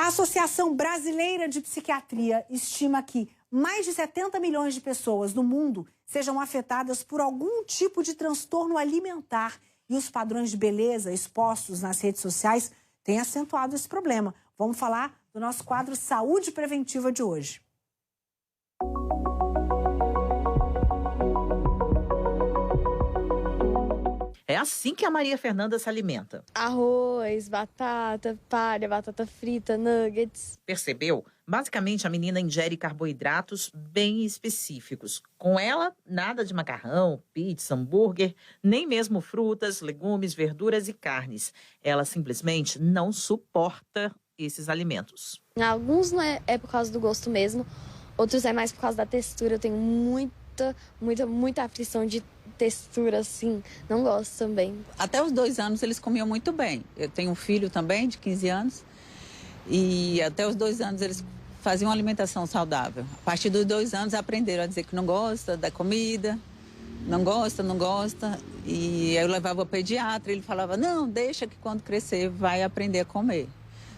A Associação Brasileira de Psiquiatria estima que mais de 70 milhões de pessoas no mundo sejam afetadas por algum tipo de transtorno alimentar. E os padrões de beleza expostos nas redes sociais têm acentuado esse problema. Vamos falar do nosso quadro Saúde Preventiva de hoje. É assim que a Maria Fernanda se alimenta. Arroz, batata palha, batata frita, nuggets. Percebeu? Basicamente, a menina ingere carboidratos bem específicos. Com ela, nada de macarrão, pizza, hambúrguer, nem mesmo frutas, legumes, verduras e carnes. Ela simplesmente não suporta esses alimentos. Alguns não é por causa do gosto mesmo, outros é mais por causa da textura. Eu tenho muita aflição de textura, assim, não gosto também. Até os 2 anos eles comiam muito bem. Eu tenho um filho também, de 15 anos, e até os 2 anos eles faziam uma alimentação saudável. A partir dos 2 anos aprenderam a dizer que não gosta da comida, não gosta, e eu levava ao pediatra, ele falava, não, deixa que quando crescer vai aprender a comer.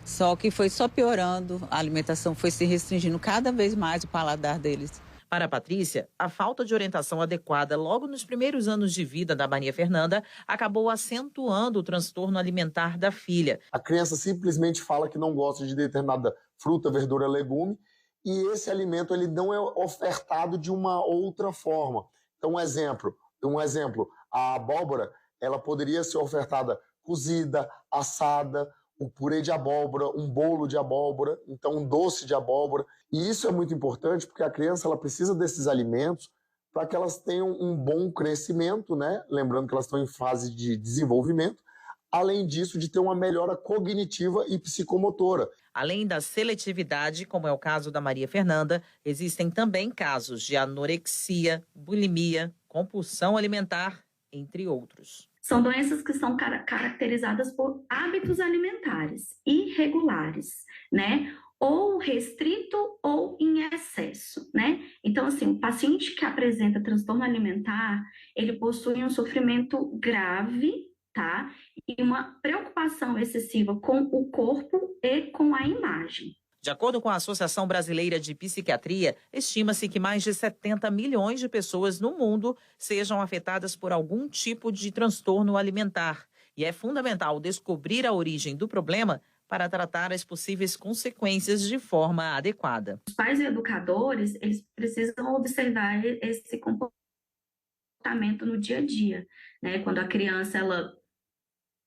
Só que foi só piorando, a alimentação foi se restringindo cada vez mais o paladar deles. Para a Patrícia, a falta de orientação adequada logo nos primeiros anos de vida da Maria Fernanda acabou acentuando o transtorno alimentar da filha. A criança simplesmente fala que não gosta de determinada fruta, verdura, legume, e esse alimento ele não é ofertado de uma outra forma. Então, um exemplo, a abóbora, ela poderia ser ofertada cozida, assada, o purê de abóbora, um bolo de abóbora, então um doce de abóbora. E isso é muito importante porque a criança ela precisa desses alimentos para que elas tenham um bom crescimento, né? Lembrando que elas estão em fase de desenvolvimento. Além disso, de ter uma melhora cognitiva e psicomotora. Além da seletividade, como é o caso da Maria Fernanda, existem também casos de anorexia, bulimia, compulsão alimentar, entre outros. São doenças que são caracterizadas por hábitos alimentares irregulares, né? Ou restrito ou em excesso, né? Então, assim, o paciente que apresenta transtorno alimentar, ele possui um sofrimento grave, tá? E uma preocupação excessiva com o corpo e com a imagem. De acordo com a Associação Brasileira de Psiquiatria, estima-se que mais de 70 milhões de pessoas no mundo sejam afetadas por algum tipo de transtorno alimentar. E é fundamental descobrir a origem do problema para tratar as possíveis consequências de forma adequada. Os pais e educadores, eles precisam observar esse comportamento no dia a dia, né? Quando a criança,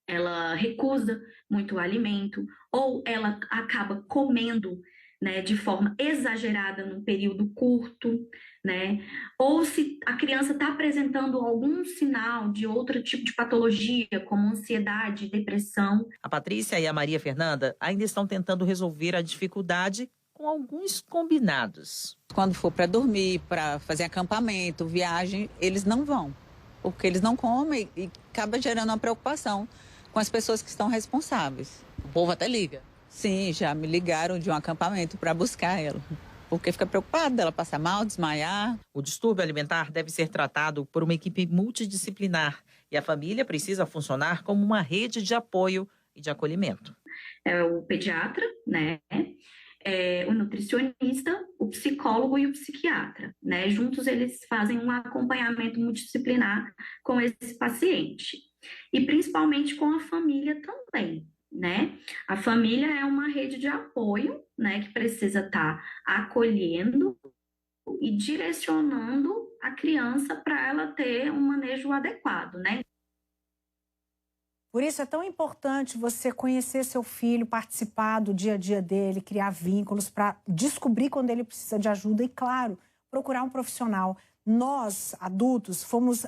ela recusa muito o alimento, ou ela acaba comendo, né, de forma exagerada num período curto, né? Ou se a criança está apresentando algum sinal de outro tipo de patologia, como ansiedade, depressão. A Patrícia e a Maria Fernanda ainda estão tentando resolver a dificuldade com alguns combinados. Quando for para dormir, para fazer acampamento, viagem, eles não vão, porque eles não comem e acaba gerando uma preocupação com as pessoas que estão responsáveis. O povo até liga. Sim, já me ligaram de um acampamento para buscar ela, porque fica preocupada dela passar mal, desmaiar. O distúrbio alimentar deve ser tratado por uma equipe multidisciplinar e a família precisa funcionar como uma rede de apoio e de acolhimento. É o pediatra, né? O nutricionista, o psicólogo e o psiquiatra, né? Juntos eles fazem um acompanhamento multidisciplinar com esse paciente. E principalmente com a família também, né? A família é uma rede de apoio, né? Que precisa estar acolhendo e direcionando a criança para ela ter um manejo adequado, né? Por isso é tão importante você conhecer seu filho, participar do dia a dia dele, criar vínculos para descobrir quando ele precisa de ajuda e, claro, procurar um profissional. Nós, adultos, fomos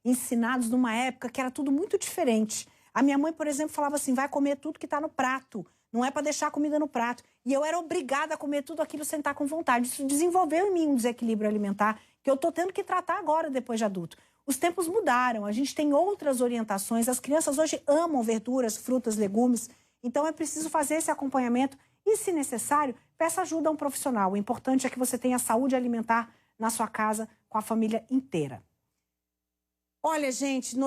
ensinados numa época que era tudo muito diferente. A minha mãe, por exemplo, falava assim, vai comer tudo que está no prato, não é para deixar a comida no prato. E eu era obrigada a comer tudo aquilo sem estar com vontade. Isso desenvolveu em mim um desequilíbrio alimentar que eu estou tendo que tratar agora, depois de adulto. Os tempos mudaram, a gente tem outras orientações, as crianças hoje amam verduras, frutas, legumes, então é preciso fazer esse acompanhamento e, se necessário, peça ajuda a um profissional. O importante é que você tenha saúde alimentar na sua casa com a família inteira. Olha, gente...